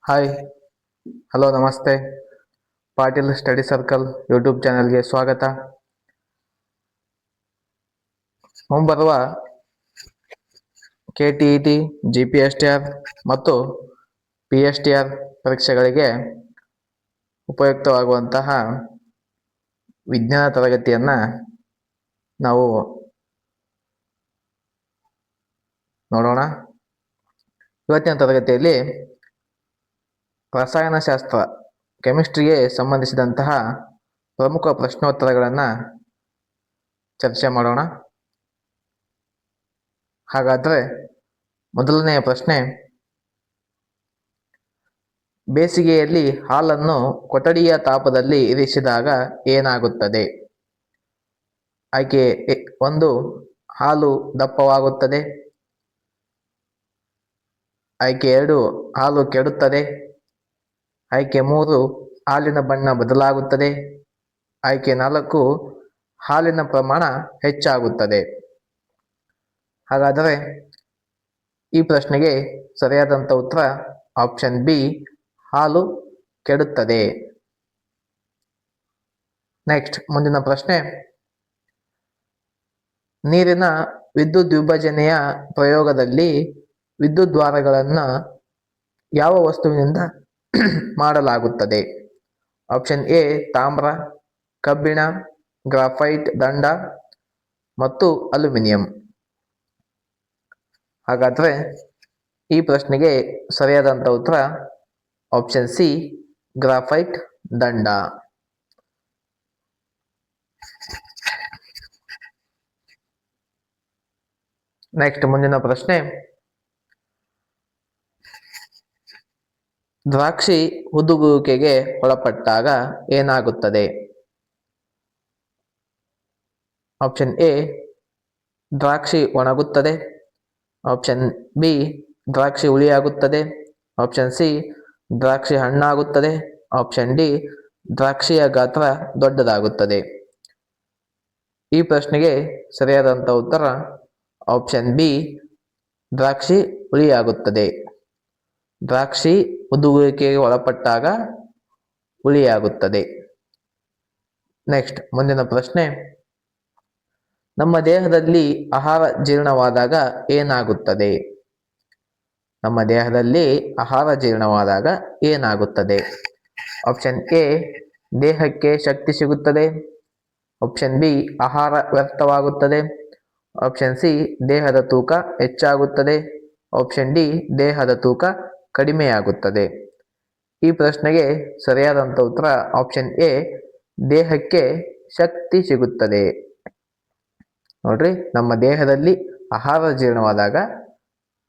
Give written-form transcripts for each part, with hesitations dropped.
Hi, hello, ನಮಸ್ತೆ. Patil study circle YouTube ಚಾನೆಲ್ಗೆ ಸ್ವಾಗತ. ಮುಂಬರುವ KTET, GPSTR ಮತ್ತು PSTR ಪರೀಕ್ಷೆಗಳಿಗೆ ಉಪಯುಕ್ತವಾಗುವಂತಹ ವಿಜ್ಞಾನ ತರಗತಿಯನ್ನು ನಾವು ನೋಡೋಣ. ಇವತ್ತಿನ ತರಗತಿಯಲ್ಲಿ ರಸಾಯನಶಾಸ್ತ್ರ ಕೆಮಿಸ್ಟ್ರಿಗೆ ಸಂಬಂಧಿಸಿದಂತಹ ಪ್ರಮುಖ ಪ್ರಶ್ನೋತ್ತರಗಳನ್ನು ಚರ್ಚೆ ಮಾಡೋಣ. ಹಾಗಾದರೆ ಮೊದಲನೆಯ ಪ್ರಶ್ನೆ, ಬೇಸಿಗೆಯಲ್ಲಿ ಹಾಲನ್ನು ಕೊಠಡಿಯ ತಾಪದಲ್ಲಿ ಇರಿಸಿದಾಗ ಏನಾಗುತ್ತದೆ? ಆಯ್ಕೆ 1, ಹಾಲು ದಪ್ಪವಾಗುತ್ತದೆ. ಆಯ್ಕೆ 2, ಹಾಲು ಕೆಡುತ್ತದೆ. ಆಯ್ಕೆ 3, ಹಾಲಿನ ಬಣ್ಣ ಬದಲಾಗುತ್ತದೆ. ಆಯ್ಕೆ 4, ಹಾಲಿನ ಪ್ರಮಾಣ ಹೆಚ್ಚಾಗುತ್ತದೆ. ಹಾಗಾದರೆ ಈ ಪ್ರಶ್ನೆಗೆ ಸರಿಯಾದಂಥ ಉತ್ತರ ಆಪ್ಷನ್ ಬಿ, ಹಾಲು ಕೆಡುತ್ತದೆ. ನೆಕ್ಸ್ಟ್, ಮುಂದಿನ ಪ್ರಶ್ನೆ, ನೀರಿನ ವಿದ್ಯುತ್ ವಿಭಜನೆಯ ಪ್ರಯೋಗದಲ್ಲಿ ವಿದ್ಯುದ್ವಾರಗಳನ್ನು ಯಾವ ವಸ್ತುವಿನಿಂದ ಮಾಡಲಾಗುತ್ತದೆ? ಆಪ್ಷನ್ ಎ, ತಾಮ್ರ, ಕಬ್ಬಿಣ, ಗ್ರಾಫೈಟ್ ದಂಡ ಮತ್ತು ಅಲ್ಯೂಮಿನಿಯಂ. ಹಾಗಾದರೆ ಈ ಪ್ರಶ್ನೆಗೆ ಸರಿಯಾದಂಥ ಉತ್ತರ ಆಪ್ಷನ್ ಸಿ, ಗ್ರಾಫೈಟ್ ದಂಡ. ನೆಕ್ಸ್ಟ್, ಮುಂದಿನ ಪ್ರಶ್ನೆ, ದ್ರಾಕ್ಷಿ ಹುದುಗುವಿಕೆಗೆ ಒಳಪಟ್ಟಾಗ ಏನಾಗುತ್ತದೆ? ಆಪ್ಷನ್ ಎ, ದ್ರಾಕ್ಷಿ ಒಣಗುತ್ತದೆ. ಆಪ್ಷನ್ ಬಿ, ದ್ರಾಕ್ಷಿ ಹುಳಿಯಾಗುತ್ತದೆ. ಆಪ್ಷನ್ ಸಿ, ದ್ರಾಕ್ಷಿ ಹಣ್ಣಾಗುತ್ತದೆ. ಆಪ್ಷನ್ ಡಿ, ದ್ರಾಕ್ಷಿಯ ಗಾತ್ರ ದೊಡ್ಡದಾಗುತ್ತದೆ. ಈ ಪ್ರಶ್ನೆಗೆ ಸರಿಯಾದಂಥ ಉತ್ತರ ಆಪ್ಷನ್ ಬಿ, ದ್ರಾಕ್ಷಿ ಹುಳಿಯಾಗುತ್ತದೆ. ದ್ರಾಕ್ಷಿ ಹುದುಗುವಿಕೆಗೆ ಒಳಪಟ್ಟಾಗ ಹುಳಿಯಾಗುತ್ತದೆ. ನೆಕ್ಸ್ಟ್, ಮುಂದಿನ ಪ್ರಶ್ನೆ, ನಮ್ಮ ದೇಹದಲ್ಲಿ ಆಹಾರ ಜೀರ್ಣವಾದಾಗ ಏನಾಗುತ್ತದೆ? ನಮ್ಮ ದೇಹದಲ್ಲಿ ಆಹಾರ ಜೀರ್ಣವಾದಾಗ ಏನಾಗುತ್ತದೆ? ಆಪ್ಷನ್ ಎ, ದೇಹಕ್ಕೆ ಶಕ್ತಿ ಸಿಗುತ್ತದೆ. ಆಪ್ಷನ್ ಬಿ, ಆಹಾರ ವ್ಯರ್ಥವಾಗುತ್ತದೆ. ಆಪ್ಷನ್ ಸಿ, ದೇಹದ ತೂಕ ಹೆಚ್ಚಾಗುತ್ತದೆ. ಆಪ್ಷನ್ ಡಿ, ದೇಹದ ತೂಕ ಕಡಿಮೆಯಾಗುತ್ತದೆ. ಈ ಪ್ರಶ್ನೆಗೆ ಸರಿಯಾದಂಥ ಉತ್ತರ ಆಪ್ಷನ್ ಎ, ದೇಹಕ್ಕೆ ಶಕ್ತಿ ಸಿಗುತ್ತದೆ. ನೋಡ್ರಿ, ನಮ್ಮ ದೇಹದಲ್ಲಿ ಆಹಾರ ಜೀರ್ಣವಾದಾಗ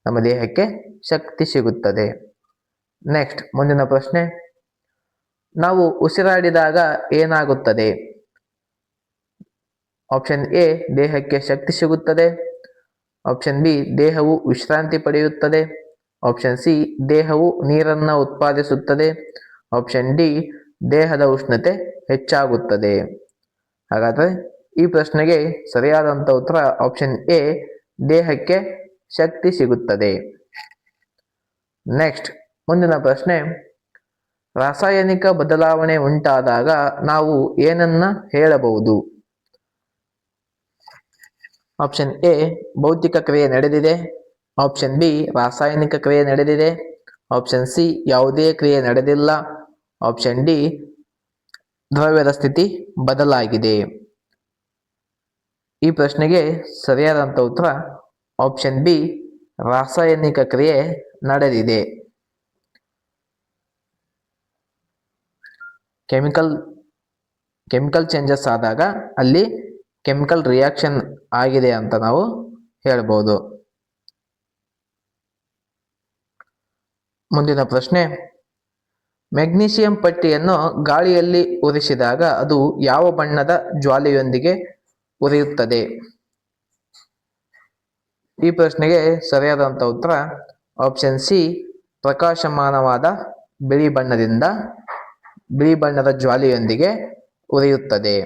ನಮ್ಮ ದೇಹಕ್ಕೆ ಶಕ್ತಿ ಸಿಗುತ್ತದೆ. ನೆಕ್ಸ್ಟ್, ಮುಂದಿನ ಪ್ರಶ್ನೆ, ನಾವು ಉಸಿರಾಡಿದಾಗ ಏನಾಗುತ್ತದೆ? ಆಪ್ಷನ್ ಎ, ದೇಹಕ್ಕೆ ಶಕ್ತಿ ಸಿಗುತ್ತದೆ. ಆಪ್ಷನ್ ಬಿ, ದೇಹವು ವಿಶ್ರಾಂತಿ ಪಡೆಯುತ್ತದೆ. ಆಪ್ಷನ್ ಸಿ, ದೇಹವು ನೀರನ್ನು ಉತ್ಪಾದಿಸುತ್ತದೆ. ಆಪ್ಷನ್ ಡಿ, ದೇಹದ ಉಷ್ಣತೆ ಹೆಚ್ಚಾಗುತ್ತದೆ. ಹಾಗಾದರೆ ಈ ಪ್ರಶ್ನೆಗೆ ಸರಿಯಾದಂಥ ಉತ್ತರ ಆಪ್ಷನ್ ಎ, ದೇಹಕ್ಕೆ ಶಕ್ತಿ ಸಿಗುತ್ತದೆ. ನೆಕ್ಸ್ಟ್, ಮುಂದಿನ ಪ್ರಶ್ನೆ, ರಾಸಾಯನಿಕ ಬದಲಾವಣೆ ಉಂಟಾದಾಗ ನಾವು ಏನನ್ನ ಹೇಳಬಹುದು? ಆಪ್ಷನ್ ಎ, ಭೌತಿಕ ಕ್ರಿಯೆ ನಡೆದಿದೆ. ಆಪ್ಷನ್ ಬಿ, ರಾಸಾಯನಿಕ ಕ್ರಿಯೆ ನಡೆದಿದೆ. ಆಪ್ಷನ್ ಸಿ, ಯಾವುದೇ ಕ್ರಿಯೆ ನಡೆದಿಲ್ಲ. ಆಪ್ಷನ್ ಡಿ, ದ್ರವ್ಯದ ಸ್ಥಿತಿ ಬದಲಾಗಿದೆ. ಈ ಪ್ರಶ್ನೆಗೆ ಸರಿಯಾದಂಥ ಉತ್ತರ ಆಪ್ಷನ್ ಬಿ, ರಾಸಾಯನಿಕ ಕ್ರಿಯೆ ನಡೆದಿದೆ. ಕೆಮಿಕಲ್ ಚೇಂಜಸ್ ಆದಾಗ ಅಲ್ಲಿ ಕೆಮಿಕಲ್ ರಿಯಾಕ್ಷನ್ ಆಗಿದೆ ಅಂತ ನಾವು ಹೇಳ್ಬೋದು. ಮುಂದಿನ ಪ್ರಶ್ನೆ, ಮೆಗ್ನೀಷಿಯಂ ಪಟ್ಟಿಯನ್ನು ಗಾಳಿಯಲ್ಲಿ ಉರಿಸಿದಾಗ ಅದು ಯಾವ ಬಣ್ಣದ ಜ್ವಾಲೆಯೊಂದಿಗೆ ಉರಿಯುತ್ತದೆ? ಈ ಪ್ರಶ್ನೆಗೆ ಸರಿಯಾದಂಥ ಉತ್ತರ ಆಪ್ಷನ್ ಸಿ, ಪ್ರಕಾಶಮಾನವಾದ ಬಿಳಿ ಬಣ್ಣದ ಜ್ವಾಲೆಯೊಂದಿಗೆ ಉರಿಯುತ್ತದೆ.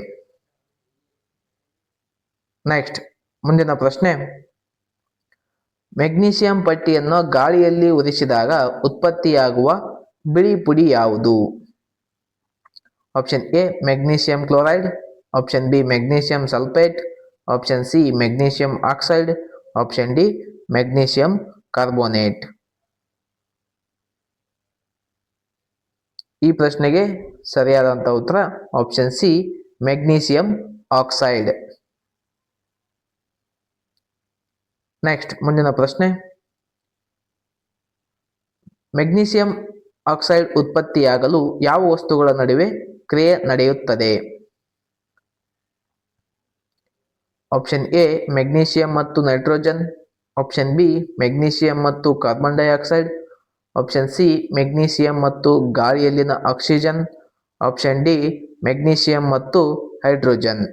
ನೆಕ್ಸ್ಟ್, ಮುಂದಿನ ಪ್ರಶ್ನೆ, ಮೆಗ್ನೀಷಿಯಂ ಪಟ್ಟಿಯನ್ನು ಗಾಳಿಯಲ್ಲಿ ಉರಿಸಿದಾಗ ಉತ್ಪತ್ತಿಯಾಗುವ ಬಿಳಿ ಪುಡಿ ಯಾವುದು? Option A magnesium chloride, option B magnesium sulphate, option C magnesium oxide, option D magnesium carbonate. ಈ ಪ್ರಶ್ನೆಗೆ ಸರಿಯಾದಂತ ಉತ್ತರ option C magnesium oxide. Next ಮುಂದಿನ ಪ್ರಶ್ನೆ, ಮೆಗ್ನೀಷಿಯಂ ಆಕ್ಸೈಡ್ ಉತ್ಪತ್ತಿಯಾಗಲು ಯಾವ ವಸ್ತುಗಳ ನಡುವೆ ಕ್ರಿಯೆ ನಡೆಯುತ್ತದೆ? ಆಪ್ಷನ್ ಎ ಮೆಗ್ನೀಷಿಯಂ ಮತ್ತು ನೈಟ್ರೋಜನ್, ಆಪ್ಷನ್ ಬಿ ಮೆಗ್ನೀಷಿಯಂ ಮತ್ತು carbon dioxide, option C magnesium ಮತ್ತು ಗಾಳಿಯಲ್ಲಿನ ಆಕ್ಸಿಜನ್, ಆಪ್ಷನ್ ಡಿ ಮೆಗ್ನೀಷಿಯಂ ಮತ್ತು ಹೈಡ್ರೋಜನ್.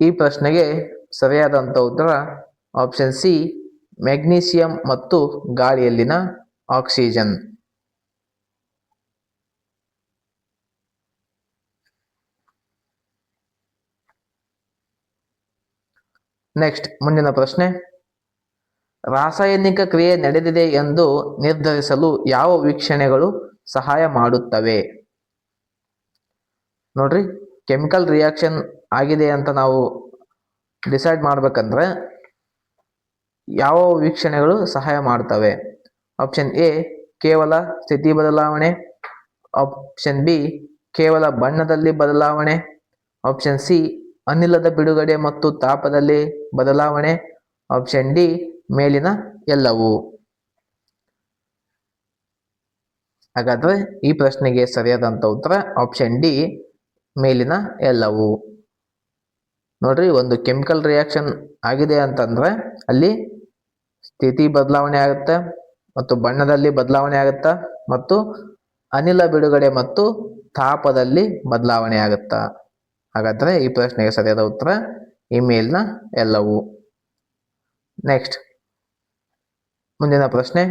ಈ ಪ್ರಶ್ನೆಗೆ ಸರಿಯಾದಂತ ಉತ್ತರ ಆಪ್ಷನ್ ಸಿ ಮೆಗ್ನೀಷಿಯಂ ಮತ್ತು ಗಾಳಿಯಲ್ಲಿನ ಆಕ್ಸಿಜನ್. ನೆಕ್ಸ್ಟ್ ಮುಂದಿನ ಪ್ರಶ್ನೆ, ರಾಸಾಯನಿಕ ಕ್ರಿಯೆ ನಡೆದಿದೆ ಎಂದು ನಿರ್ಧರಿಸಲು ಯಾವ ವೀಕ್ಷಣೆಗಳು ಸಹಾಯ ಮಾಡುತ್ತವೆ? ನೋಡ್ರಿ, ಕೆಮಿಕಲ್ ರಿಯಾಕ್ಷನ್ ಆಗಿದೆ ಅಂತ ನಾವು ಡಿಸೈಡ್ ಮಾಡ್ಬೇಕಂದ್ರೆ ಯಾವ ವೀಕ್ಷಣೆಗಳು ಸಹಾಯ ಮಾಡ್ತವೆ? ಆಪ್ಷನ್ ಎ ಕೇವಲ ಸ್ಥಿತಿ ಬದಲಾವಣೆ, ಆಪ್ಷನ್ ಬಿ ಕೇವಲ ಬಣ್ಣದಲ್ಲಿ ಬದಲಾವಣೆ, ಆಪ್ಷನ್ ಸಿ ಅನಿಲದ ಬಿಡುಗಡೆ ಮತ್ತು ತಾಪದಲ್ಲಿ ಬದಲಾವಣೆ, ಆಪ್ಷನ್ ಡಿ ಮೇಲಿನ ಎಲ್ಲವೂ. ಹಾಗಾದ್ರೆ ಈ ಪ್ರಶ್ನೆಗೆ ಸರಿಯಾದಂತ ಉತ್ತರ ಆಪ್ಷನ್ ಡಿ ಮೇಲಿನ ಎಲ್ಲವೂ. ನೋಡ್ರಿ, ಒಂದು ಕೆಮಿಕಲ್ ರಿಯಾಕ್ಷನ್ ಆಗಿದೆ ಅಂತಂದ್ರೆ ಅಲ್ಲಿ ಸ್ಥಿತಿ ಬದಲಾವಣೆ ಆಗುತ್ತೆ ಮತ್ತು ಬಣ್ಣದಲ್ಲಿ ಬದಲಾವಣೆ ಆಗುತ್ತಾ ಮತ್ತು ಅನಿಲ ಬಿಡುಗಡೆ ಮತ್ತು ತಾಪದಲ್ಲಿ ಬದಲಾವಣೆ ಆಗುತ್ತಾ. ಹಾಗಾದ್ರೆ ಈ ಪ್ರಶ್ನೆಗೆ ಸರಿಯಾದ ಉತ್ತರ ಈ ಮೇಲಿನ ಎಲ್ಲವೂ. ನೆಕ್ಸ್ಟ್ ಮುಂದಿನ ಪ್ರಶ್ನೆ,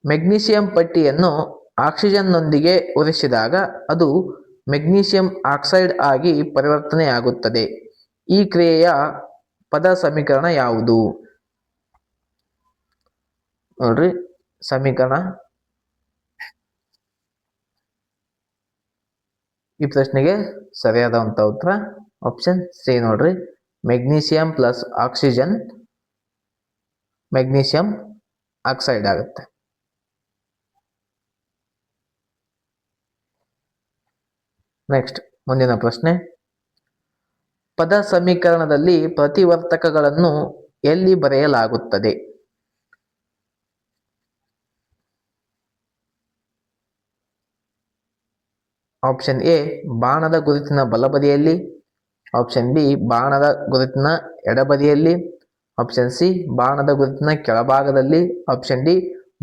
ಮೆಗ್ನೀಷಿಯಂ ಪಟ್ಟಿಯನ್ನು ಆಕ್ಸಿಜನ್ನೊಂದಿಗೆ ಉರಿಸಿದಾಗ ಅದು ಮೆಗ್ನೀಷಿಯಂ ಆಕ್ಸೈಡ್ ಆಗಿ ಪರಿವರ್ತನೆಯಾಗುತ್ತದೆ. ಈ ಕ್ರಿಯೆಯ ಪದ ಸಮೀಕರಣ ಯಾವುದು? ನೋಡ್ರಿ, ಸಮೀಕರಣ ಈ ಪ್ರಶ್ನೆಗೆ ಸರಿಯಾದಂತ ಉತ್ತರ ಆಪ್ಷನ್ ಸಿ. ನೋಡ್ರಿ, magnesium plus oxygen magnesium oxide ಆಗುತ್ತೆ. ನೆಕ್ಸ್ಟ್ ಮುಂದಿನ ಪ್ರಶ್ನೆ, ಪದ ಸಮೀಕರಣದಲ್ಲಿ ಪ್ರತಿವರ್ತಕಗಳನ್ನು ಎಲ್ಲಿ ಬರೆಯಲಾಗುತ್ತದೆ? ಆಪ್ಷನ್ ಎ ಬಾಣದ ಗುರುತಿನ ಬಲಬದಿಯಲ್ಲಿ, ಆಪ್ಷನ್ ಬಿ ಬಾಣದ ಗುರುತಿನ ಎಡಬದಿಯಲ್ಲಿ, ಆಪ್ಷನ್ ಸಿ ಬಾಣದ ಗುರುತಿನ ಕೆಳಭಾಗದಲ್ಲಿ, ಆಪ್ಷನ್ ಡಿ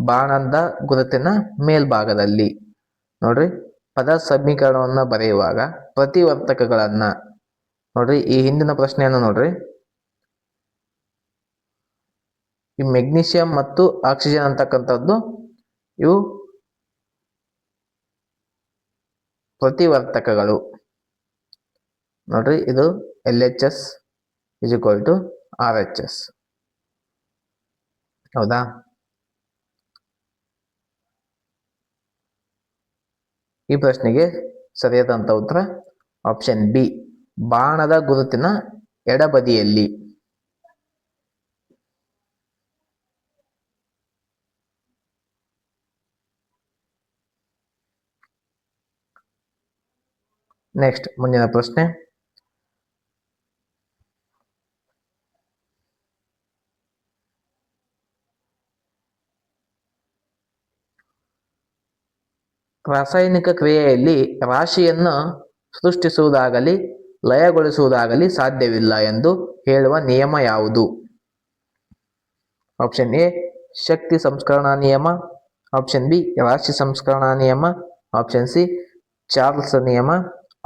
ಬಾಣದ ಗುರುತಿನ ಮೇಲ್ಭಾಗದಲ್ಲಿ. ನೋಡ್ರಿ, ಪದ ಸಮೀಕರಣವನ್ನ ಬರೆಯುವಾಗ ಪ್ರತಿವರ್ತಕಗಳನ್ನ ನೋಡ್ರಿ, ಈ ಹಿಂದಿನ ಪ್ರಶ್ನೆಯನ್ನು ನೋಡ್ರಿ, ಈ ಮೆಗ್ನೀಷಿಯಂ ಮತ್ತು ಆಕ್ಸಿಜನ್ ಅಂತಕ್ಕಂಥದ್ದು ಇವು ಪ್ರತಿವರ್ತಕಗಳು. ನೋಡ್ರಿ, ಇದು LHS = RHS. ಹೌದಾ? ಈ ಪ್ರಶ್ನೆಗೆ ಸರಿಯಾದಂತ ಉತ್ತರ ಆಪ್ಷನ್ ಬಿ ಬಾಣದ ಗುರುತಿನ ಎಡಬದಿಯಲ್ಲಿ. ನೆಕ್ಸ್ಟ್ ಮುಂದಿನ ಪ್ರಶ್ನೆ, ರಾಸಾಯನಿಕ ಕ್ರಿಯೆಯಲ್ಲಿ ರಾಶಿಯನ್ನು ಸೃಷ್ಟಿಸುವುದಾಗಲಿ ಲಯಗೊಳಿಸುವುದಾಗಲಿ ಸಾಧ್ಯವಿಲ್ಲ ಎಂದು ಹೇಳುವ ನಿಯಮ ಯಾವುದು? ಆಪ್ಷನ್ ಎ ಶಕ್ತಿ ಸಂಸ್ಕರಣಾ ನಿಯಮ, ಆಪ್ಷನ್ ಬಿ ರಾಶಿ ಸಂಸ್ಕರಣಾ ನಿಯಮ, ಆಪ್ಷನ್ ಸಿ ಚಾರ್ಲ್ಸ್ ನಿಯಮ,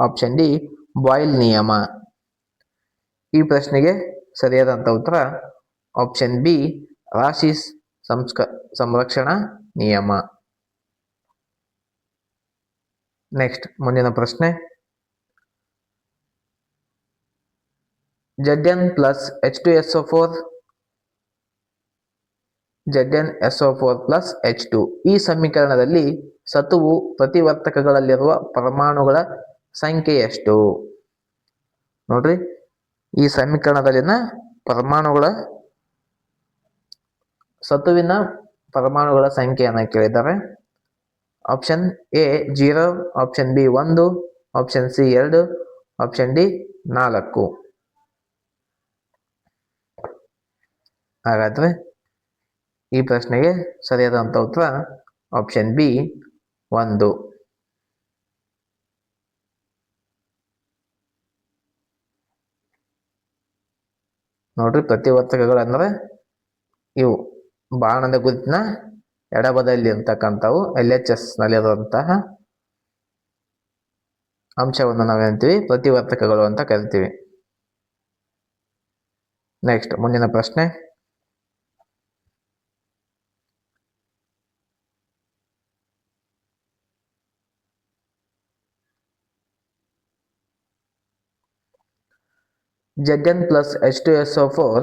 ಆಪ್ಷನ್ ಡಿ ಬಾಯ್ಲ್ ನಿಯಮ. ಈ ಪ್ರಶ್ನೆಗೆ ಸರಿಯಾದಂತ ಉತ್ತರ ಆಪ್ಷನ್ ಬಿ ರಾಶಿ ಸಂರಕ್ಷಣಾ ನಿಯಮ. ನೆಕ್ಸ್ಟ್ ಮುಂದಿನ ಪ್ರಶ್ನೆ, Zn plus H2SO4 ZnSO4 plus H2. ಈ ಸಮೀಕರಣದಲ್ಲಿ ಸತುವು ಪ್ರತಿವರ್ತಕಗಳಲ್ಲಿರುವ ಪರಮಾಣುಗಳ ಸಂಖ್ಯೆ ಎಷ್ಟು? ನೋಡ್ರಿ, ಈ ಸಮೀಕರಣದಲ್ಲಿನ ಪರಮಾಣುಗಳ ಸತುವಿನ ಪರಮಾಣುಗಳ ಸಂಖ್ಯೆಯನ್ನು ಕೇಳಿದ್ದಾರೆ. Option A 0, option B 1, option C 2, option D 4. ಹಾಗಾದ್ರೆ ಈ ಪ್ರಶ್ನೆಗೆ ಸರಿಯಾದಂತ ಉತ್ತರ ಆಪ್ಷನ್ ಬಿ 1. ನೋಡ್ರಿ, ಪ್ರತಿವರ್ತಕಗಳಂದ್ರೆ ಇವು ಬಾಣದ ಗುರುತಿನ ಎಡಬದಿಯಲ್ಲಿ ಇರ್ತಕ್ಕಂಥವು LHS ನಲ್ಲಿರುವಂತಹ ಅಂಶವನ್ನು ನಾವೇಂತೀವಿ ಪ್ರತಿವರ್ತಕಗಳು ಅಂತ ಕರಿತೀವಿ. ನೆಕ್ಸ್ಟ್ ಮುಂದಿನ ಪ್ರಶ್ನೆ. Zn plus H2SO4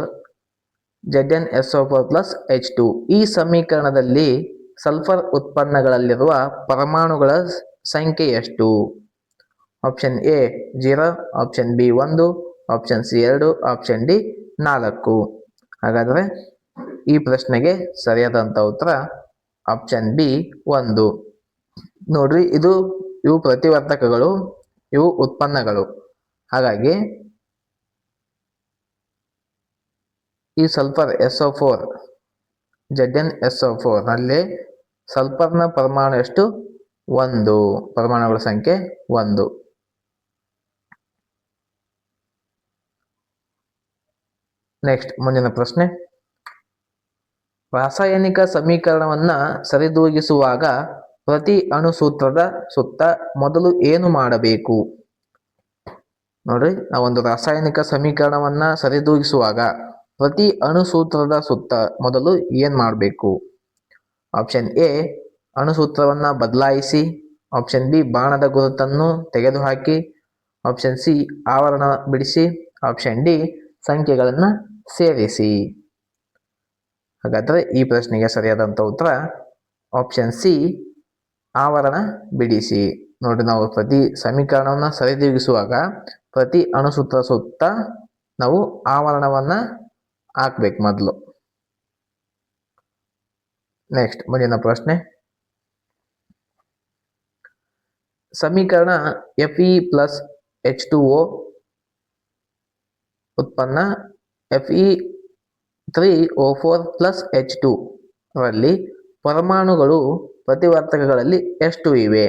ZnSO4 plus H2. ಈ ಸಮೀಕರಣದಲ್ಲಿ ಸಲ್ಫರ್ ಉತ್ಪನ್ನಗಳಲ್ಲಿರುವ ಪರಮಾಣುಗಳ ಸಂಖ್ಯೆ ಎಷ್ಟು? Option A 0, option B 1, option C 2, option D 4. ಹಾಗಾದ್ರೆ ಈ ಪ್ರಶ್ನೆಗೆ ಸರಿಯಾದಂತ ಉತ್ತರ ಆಪ್ಷನ್ ಬಿ 1. ನೋಡ್ರಿ, ಇವು ಪ್ರತಿವರ್ತಕಗಳು, ಇವು ಉತ್ಪನ್ನಗಳು. ಹಾಗಾಗಿ ಈ ಸಲ್ಫರ್ SO4 ZnSO4 ನಲ್ಲಿ ಸಲ್ಫರ್ನ ಪರಮಾಣು ಎಷ್ಟು? 1. ಪರಮಾಣುಗಳ ಸಂಖ್ಯೆ 1. ನೆಕ್ಸ್ಟ್ ಮುಂದಿನ ಪ್ರಶ್ನೆ. ರಾಸಾಯನಿಕ ಸಮೀಕರಣವನ್ನ ಸರಿದೂಗಿಸುವಾಗ ಪ್ರತಿ ಅಣುಸೂತ್ರದ ಸುತ್ತ ಮೊದಲು ಏನು ಮಾಡಬೇಕು? ನೋಡ್ರಿ, ನಾವೊಂದು ರಾಸಾಯನಿಕ ಸಮೀಕರಣವನ್ನ ಸರಿದೂಗಿಸುವಾಗ ಪ್ರತಿ ಅಣುಸೂತ್ರದ ಸುತ್ತ ಮೊದಲು ಏನ್ ಮಾಡಬೇಕು? ಆಪ್ಷನ್ ಎ ಅಣುಸೂತ್ರವನ್ನ ಬದಲಾಯಿಸಿ, ಆಪ್ಷನ್ ಬಿ ಬಾಣದ ಗುರುತನ್ನು ತೆಗೆದುಹಾಕಿ, ಆಪ್ಷನ್ ಸಿ ಆವರಣ ಬಿಡಿಸಿ, ಆಪ್ಷನ್ ಡಿ ಸಂಖ್ಯೆಗಳನ್ನ ಸೇರಿಸಿ. ಹಾಗಾದ್ರೆ ಈ ಪ್ರಶ್ನೆಗೆ ಸರಿಯಾದಂತ ಉತ್ತರ ಆಪ್ಷನ್ ಸಿ ಆವರಣ ಬಿಡಿಸಿ. ನೋಡಿ, ನಾವು ಪ್ರತಿ ಸಮೀಕರಣವನ್ನ ಸರಿದೂಗಿಸುವಾಗ ಪ್ರತಿ ಅಣುಸೂತ್ರ ಸುತ್ತ ನಾವು ಆವರಣವನ್ನ ಹಾಕ್ಬೇಕು ಮೊದಲು. ನೆಕ್ಸ್ಟ್ ಮುಂದಿನ ಪ್ರಶ್ನೆ. ಸಮೀಕರಣ Fe ಪ್ಲಸ್ H2O ಉತ್ಪನ್ನ Fe3O4 ಪ್ಲಸ್ H2 ರಲ್ಲಿ ಪರಮಾಣುಗಳು ಪ್ರತಿವರ್ತಕಗಳಲ್ಲಿ ಎಷ್ಟು ಇವೆ?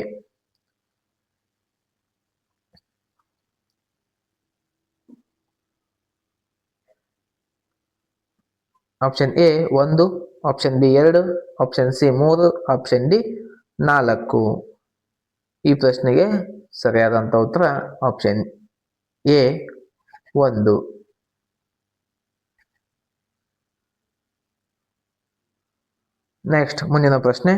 Option A 1, option B 2, option C 3, option D 4. ಈ ಪ್ರಶ್ನೆಗೆ ಸರಿಯಾದಂತ ಉತ್ತರ ಆಪ್ಷನ್ ಎ 1. ನೆಕ್ಸ್ಟ್ ಮುಂದಿನ ಪ್ರಶ್ನೆ.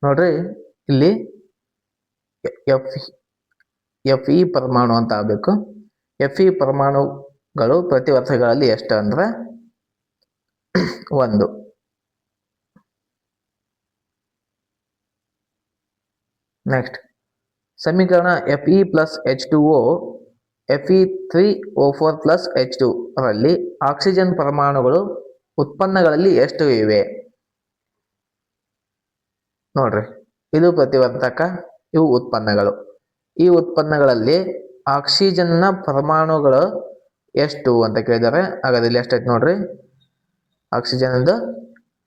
ನೋಡ್ರಿ, ಇಲ್ಲಿ Fe ಪರಮಾಣು ಅಂತ ಆಗಬೇಕು. Fe ಪರಮಾಣುಗಳು ಪ್ರತಿವರ್ತಕಗಳಲ್ಲಿ ಎಷ್ಟು ಅಂದ್ರೆ 1. ನೆಕ್ಸ್ಟ್ ಸಮೀಕರಣ Fe plus H2O Fe3O4 plus H2 ರಲ್ಲಿ ಆಕ್ಸಿಜನ್ ಪರಮಾಣುಗಳು ಉತ್ಪನ್ನಗಳಲ್ಲಿ ಎಷ್ಟು ಇವೆ? ನೋಡ್ರಿ, ಇದು ಪ್ರತಿವರ್ತಕ, ಇವು ಉತ್ಪನ್ನಗಳು. ಈ ಉತ್ಪನ್ನಗಳಲ್ಲಿ ಆಕ್ಸಿಜನ್ನ ಪರಮಾಣುಗಳು ಎಷ್ಟು ಅಂತ ಕೇಳಿದ್ದಾರೆ. ಹಾಗಾದ್ರೆ ಇಲ್ಲಿ ಎಷ್ಟೈತೆ ನೋಡ್ರಿ, ಆಕ್ಸಿಜನ್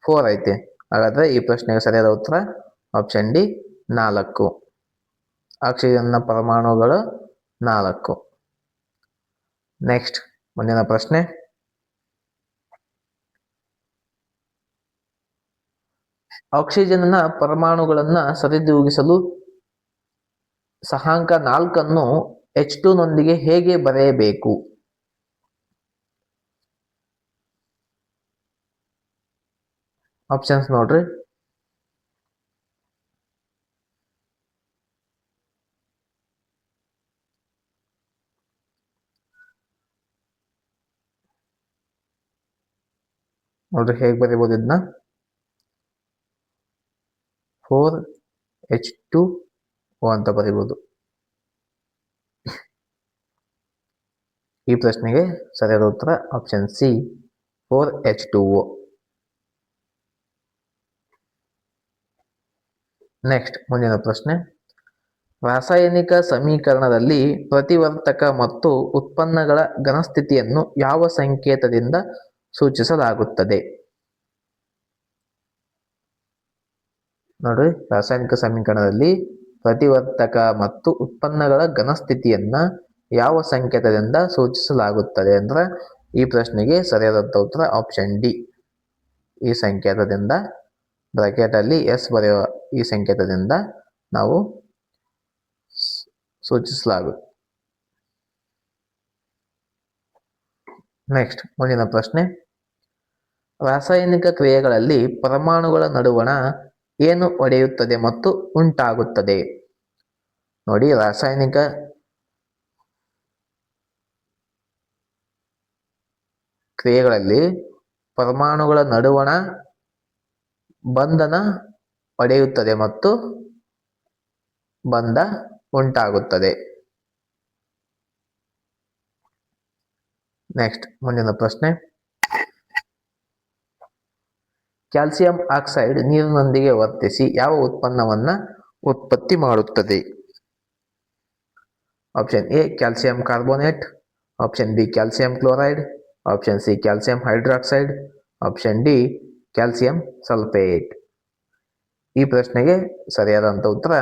4 ಐತಿ. ಹಾಗಾದ್ರೆ ಈ ಪ್ರಶ್ನೆಗೆ ಸರಿಯಾದ ಉತ್ತರ ಆಪ್ಷನ್ ಡಿ 4. ಆಕ್ಸಿಜನ್ನ ಪರಮಾಣುಗಳು 4. ನೆಕ್ಸ್ಟ್ ಮುಂದಿನ ಪ್ರಶ್ನೆ. ಆಕ್ಸಿಜನ್ನ ಪರಮಾಣುಗಳನ್ನ ಸರಿದೂಗಿಸಲು ಸಹಾಂಕ 4 H2 ನೊಂದಿಗೆ ಹೇಗೆ ಬರೆಯಬೇಕು? ಆಪ್ಷನ್ಸ್ ನೋಡ್ರಿ. ನೋಡ್ರಿ ಹೇಗೆ ಬರೀಬಹುದು ಇದನ್ನ, 4H2O ಅಂತ ಬರೀಬಹುದು. ಈ ಪ್ರಶ್ನೆಗೆ ಸರಿಯಾದ ಉತ್ತರ ಆಪ್ಷನ್ ಸಿ, 4H2O. ನೆಕ್ಸ್ಟ್ ಮುಂದಿನ ಪ್ರಶ್ನೆ, ರಾಸಾಯನಿಕ ಸಮೀಕರಣದಲ್ಲಿ ಪ್ರತಿವರ್ತಕ ಮತ್ತು ಉತ್ಪನ್ನಗಳ ಘನಸ್ಥಿತಿಯನ್ನು ಯಾವ ಸಂಕೇತದಿಂದ ಸೂಚಿಸಲಾಗುತ್ತದೆ? ನೋಡ್ರಿ, ರಾಸಾಯನಿಕ ಸಮೀಕರಣದಲ್ಲಿ ಪ್ರತಿವರ್ತಕ ಮತ್ತು ಉತ್ಪನ್ನಗಳ ಘನಸ್ಥಿತಿಯನ್ನ ಯಾವ ಸಂಕೇತದಿಂದ ಸೂಚಿಸಲಾಗುತ್ತದೆ ಅಂದ್ರೆ ಈ ಪ್ರಶ್ನೆಗೆ ಸರಿಯಾದಂತ ಉತ್ತರ ಆಪ್ಷನ್ ಡಿ. ಈ ಸಂಕೇತದಿಂದ, ಬ್ರಾಕೆಟ್ ಅಲ್ಲಿ ಎಸ್ ಬರೆಯುವ ಈ ಸಂಕೇತದಿಂದ ನಾವು ಸೂಚಿಸಲಾಗುತ್ತೆ. ನೆಕ್ಸ್ಟ್ ಮುಂದಿನ ಪ್ರಶ್ನೆ, ರಾಸಾಯನಿಕ ಕ್ರಿಯೆಗಳಲ್ಲಿ ಪರಮಾಣುಗಳ ನಡುವಣ ಏನು ಒಡೆಯುತ್ತದೆ ಮತ್ತು ಉಂಟಾಗುತ್ತದೆ? ನೋಡಿ, ರಾಸಾಯನಿಕ ಕ್ರಿಯೆಗಳಲ್ಲಿ ಪರಮಾಣುಗಳ ನಡುವಣ ಬಂಧನ ಒಡೆಯುತ್ತದೆ ಮತ್ತು ಬಂಧ ಉಂಟಾಗುತ್ತದೆ. ನೆಕ್ಸ್ಟ್ ಮುಂದಿನ ಪ್ರಶ್ನೆ, ಕ್ಯಾಲ್ಸಿಯಂ ಆಕ್ಸೈಡ್ ನೀರಿನೊಂದಿಗೆ ವರ್ತಿಸಿ ಯಾವ ಉತ್ಪನ್ನವನ್ನ ಉತ್ಪತ್ತಿ ಮಾಡುತ್ತದೆ? Option A calcium carbonate, option B calcium chloride, option C calcium hydroxide, option D calcium sulphate. ಈ ಪ್ರಶ್ನೆಗೆ ಸರಿಯಾದಂತ ಉತ್ತರ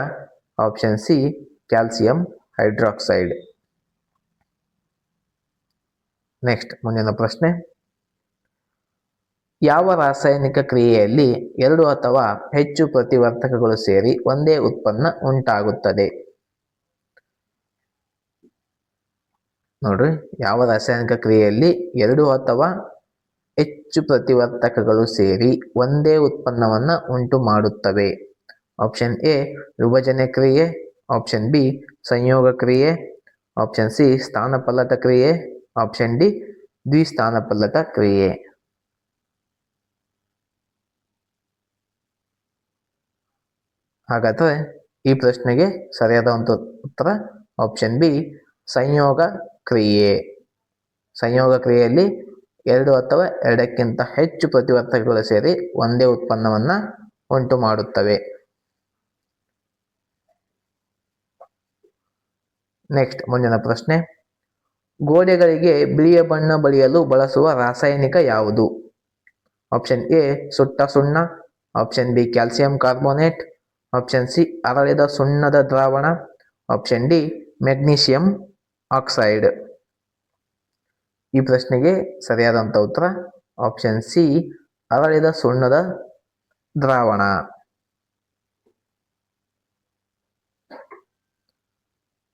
option C, calcium hydroxide. Next ಮುಂದಿನ ಪ್ರಶ್ನೆ, ಯಾವ ರಾಸಾಯನಿಕ ಕ್ರಿಯೆಯಲ್ಲಿ 2 ಅಥವಾ ಹೆಚ್ಚು ಪ್ರತಿವರ್ತಕಗಳು ಸೇರಿ ಒಂದೇ ಉತ್ಪನ್ನ ಉಂಟಾಗುತ್ತದೆ? ನೋಡ್ರಿ, ಯಾವ ರಾಸಾಯನಿಕ ಕ್ರಿಯೆಯಲ್ಲಿ 2 ಅಥವಾ ಹೆಚ್ಚು ಪ್ರತಿವರ್ತಕಗಳು ಸೇರಿ ಒಂದೇ ಉತ್ಪನ್ನವನ್ನ ಉಂಟು ಮಾಡುತ್ತವೆ? ಆಪ್ಷನ್ ಎ ವಿಭಜನೆ ಕ್ರಿಯೆ, ಆಪ್ಷನ್ ಬಿ ಸಂಯೋಗ ಕ್ರಿಯೆ, ಆಪ್ಷನ್ ಸಿ ಸ್ಥಾನಪಲ್ಲಟ ಕ್ರಿಯೆ, ಆಪ್ಷನ್ ಡಿ ದ್ವಿಸ್ಥಾನಪಲ್ಲಟ ಕ್ರಿಯೆ. ಹಾಗಾದ್ರೆ ಈ ಪ್ರಶ್ನೆಗೆ ಸರಿಯಾದ ಉತ್ತರ ಆಪ್ಷನ್ ಬಿ, ಸಂಯೋಗ ಕ್ರಿಯೆ. ಸಂಯೋಗ ಕ್ರಿಯೆಯಲ್ಲಿ 2 ಅಥವಾ 2ಕ್ಕಿಂತ ಹೆಚ್ಚು ಪ್ರತಿವರ್ತಕಗಳು ಸೇರಿ ಒಂದೇ ಉತ್ಪನ್ನವನ್ನ ಉಂಟು ಮಾಡುತ್ತವೆ. ನೆಕ್ಸ್ಟ್ ಮುಂದಿನ ಪ್ರಶ್ನೆ, ಗೋಡೆಗಳಿಗೆ ಬಿಳಿಯ ಬಣ್ಣ ಬಳಿಯಲು ಬಳಸುವ ರಾಸಾಯನಿಕ ಯಾವುದು? ಆಪ್ಷನ್ ಎ ಸುಟ್ಟ ಸುಣ್ಣ, option B calcium carbonate, option C ಅರಳಿದ ಸುಣ್ಣದ ದ್ರಾವಣ, ಆಪ್ಷನ್ ಡಿ ಮೆಗ್ನೀಷಿಯಂ ಆಕ್ಸೈಡ್. ಈ ಪ್ರಶ್ನೆಗೆ ಸರಿಯಾದಂತ ಉತ್ತರ ಆಪ್ಷನ್ ಸಿ, ಅರಳಿದ ಸುಣ್ಣದ ದ್ರಾವಣ.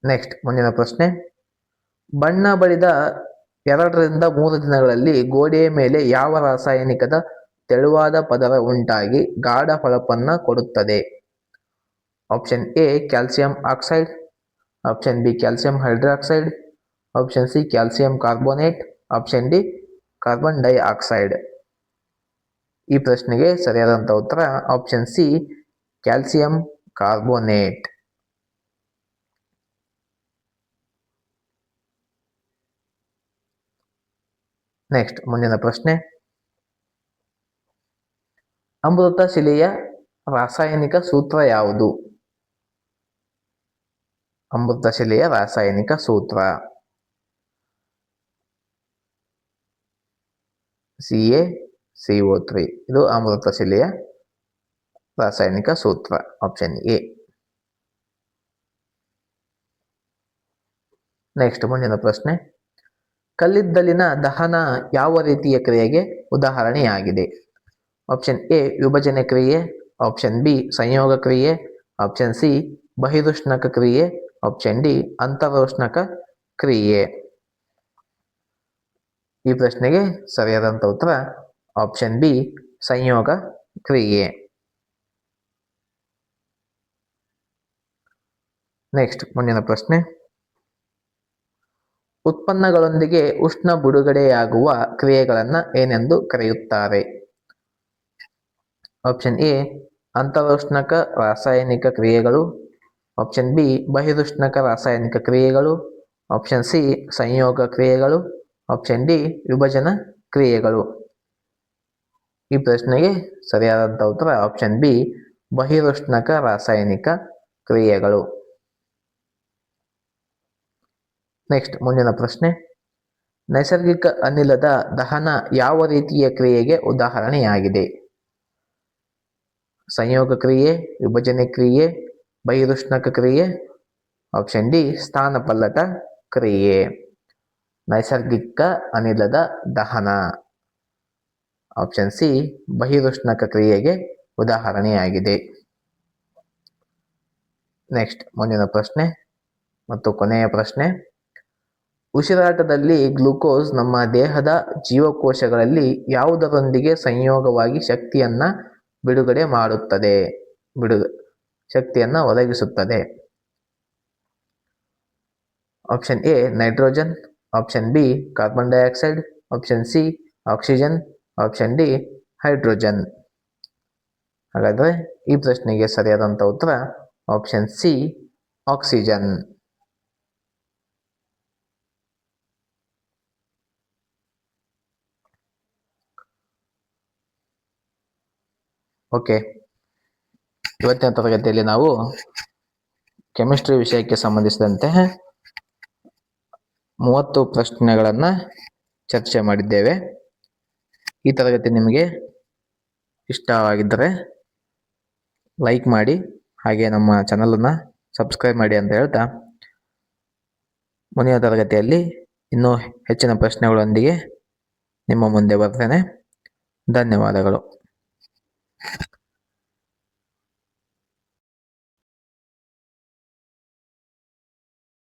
ನೆಕ್ಸ್ಟ್ ಮುಂದಿನ ಪ್ರಶ್ನೆ, ಬಣ್ಣ ಬಳಿದ 2 ರಿಂದ 3 ದಿನಗಳಲ್ಲಿ ಗೋಡೆಯ ಮೇಲೆ ಯಾವ ರಾಸಾಯನಿಕದ ತೆಳುವಾದ ಪದರ ಉಂಟಾಗಿ ಗಾಢ ಹೊಳಪನ್ನ ಕೊಡುತ್ತದೆ? Option A calcium oxide, option B calcium hydroxide, option C calcium carbonate, option D carbon dioxide. ಈ ಪ್ರಶ್ನೆಗೆ ಸರಿಯಾದಂತ ಉತ್ತರ option C, calcium carbonate. Next ಮುಂದಿನ ಪ್ರಶ್ನೆ, ಅಮೃತಶಿಲೆಯ ರಾಸಾಯನಿಕ ಸೂತ್ರ ಯಾವುದು? ಅಮೃತಶಿಲೆಯ ರಾಸಾಯನಿಕ ಸೂತ್ರ CaCO3. ಇದು ಅಮೃತಶಿಲೆಯ ರಾಸಾಯನಿಕ ಸೂತ್ರ, ಆಪ್ಷನ್ ಎ. ನೆಕ್ಸ್ಟ್ ಮುಂದಿನ ಪ್ರಶ್ನೆ, ಕಲ್ಲಿದ್ದಲಿನ ದಹನ ಯಾವ ರೀತಿಯ ಕ್ರಿಯೆಗೆ ಉದಾಹರಣೆಯಾಗಿದೆ? ಆಪ್ಷನ್ ಎ ವಿಭಜನೆ ಕ್ರಿಯೆ, ಆಪ್ಷನ್ ಬಿ ಸಂಯೋಗ ಕ್ರಿಯೆ, ಆಪ್ಷನ್ ಸಿ ಬಹಿರುಷ್ಣಕ ಕ್ರಿಯೆ, ಆಪ್ಷನ್ ಡಿ ಅಂತರೋಷ್ಣಕ ಕ್ರಿಯೆ. ಈ ಪ್ರಶ್ನೆಗೆ ಸರಿಯಾದಂತ ಉತ್ತರ ಆಪ್ಷನ್ ಬಿ, ಸಂಯೋಗ ಕ್ರಿಯೆ. ನೆಕ್ಸ್ಟ್ ಮುಂದಿನ ಪ್ರಶ್ನೆ, ಉತ್ಪನ್ನಗಳೊಂದಿಗೆ ಉಷ್ಣ ಬಿಡುಗಡೆಯಾಗುವ ಕ್ರಿಯೆಗಳನ್ನ ಏನೆಂದು ಕರೆಯುತ್ತಾರೆ? ಆಪ್ಷನ್ ಎ ಅಂತರುಷ್ಣಕ ರಾಸಾಯನಿಕ ಕ್ರಿಯೆಗಳು, ಆಪ್ಷನ್ ಬಿ ಬಹಿರುಷ್ಣಕ ರಾಸಾಯನಿಕ ಕ್ರಿಯೆಗಳು, ಆಪ್ಷನ್ ಸಿ ಸಂಯೋಗ ಕ್ರಿಯೆಗಳು, ಆಪ್ಷನ್ ಡಿ ವಿಭಜನ ಕ್ರಿಯೆಗಳು. ಈ ಪ್ರಶ್ನೆಗೆ ಸರಿಯಾದಂಥ ಉತ್ತರ ಆಪ್ಷನ್ ಬಿ ಬಹಿರುಷ್ಣಕ ರಾಸಾಯನಿಕ ಕ್ರಿಯೆಗಳು. ನೆಕ್ಸ್ಟ್ ಮುಂದಿನ ಪ್ರಶ್ನೆ, ನೈಸರ್ಗಿಕ ಅನಿಲದ ದಹನ ಯಾವ ರೀತಿಯ ಕ್ರಿಯೆಗೆ ಉದಾಹರಣೆಯಾಗಿದೆ? ಸಂಯೋಗ ಕ್ರಿಯೆ, ವಿಭಜನೆ ಕ್ರಿಯೆ, ಬಹಿರುಷ್ಣಕ ಕ್ರಿಯೆ, ಆಪ್ಷನ್ ಡಿ ಸ್ಥಾನಪಲ್ಲಟ ಕ್ರಿಯೆ. ನೈಸರ್ಗಿಕ ಅನಿಲದ ದಹನ ಆಪ್ಷನ್ ಸಿ ಬಹಿರುಷ್ಣಕ ಕ್ರಿಯೆಗೆ ಉದಾಹರಣೆಯಾಗಿದೆ. ನೆಕ್ಸ್ಟ್ ಮುಂದಿನ ಪ್ರಶ್ನೆ ಮತ್ತು ಕೊನೆಯ ಪ್ರಶ್ನೆ, ಉಸಿರಾಟದಲ್ಲಿ ಗ್ಲೂಕೋಸ್ ನಮ್ಮ ದೇಹದ ಜೀವಕೋಶಗಳಲ್ಲಿ ಯಾವುದರೊಂದಿಗೆ ಸಂಯೋಗವಾಗಿ ಶಕ್ತಿಯನ್ನು ಒದಗಿಸುತ್ತದೆ? Option A nitrogen, option B carbon dioxide, option C oxygen, option D hydrogen. ಹಾಗಾದರೆ ಈ ಪ್ರಶ್ನೆಗೆ ಸರಿಯಾದಂಥ ಉತ್ತರ ಆಪ್ಷನ್ ಸಿ ಆಕ್ಸಿಜನ್. ಓಕೆ, ಇವತ್ತಿನ ತರಗತಿಯಲ್ಲಿ ನಾವು ಕೆಮಿಸ್ಟ್ರಿ ವಿಷಯಕ್ಕೆ ಸಂಬಂಧಿಸಿದಂತೆ 30 ಪ್ರಶ್ನೆಗಳನ್ನು ಚರ್ಚೆ ಮಾಡಿದ್ದೇವೆ. ಈ ತರಗತಿ ನಿಮಗೆ ಇಷ್ಟವಾಗಿದ್ದರೆ ಲೈಕ್ ಮಾಡಿ, ಹಾಗೆ ನಮ್ಮ ಚಾನಲನ್ನು ಸಬ್ಸ್ಕ್ರೈಬ್ ಮಾಡಿ ಅಂತ ಹೇಳ್ತಾ, ಮುಂದಿನ ತರಗತಿಯಲ್ಲಿ ಇನ್ನೂ ಹೆಚ್ಚಿನ ಪ್ರಶ್ನೆಗಳೊಂದಿಗೆ ನಿಮ್ಮ ಮುಂದೆ ಬರ್ತೇನೆ. ಧನ್ಯವಾದಗಳು.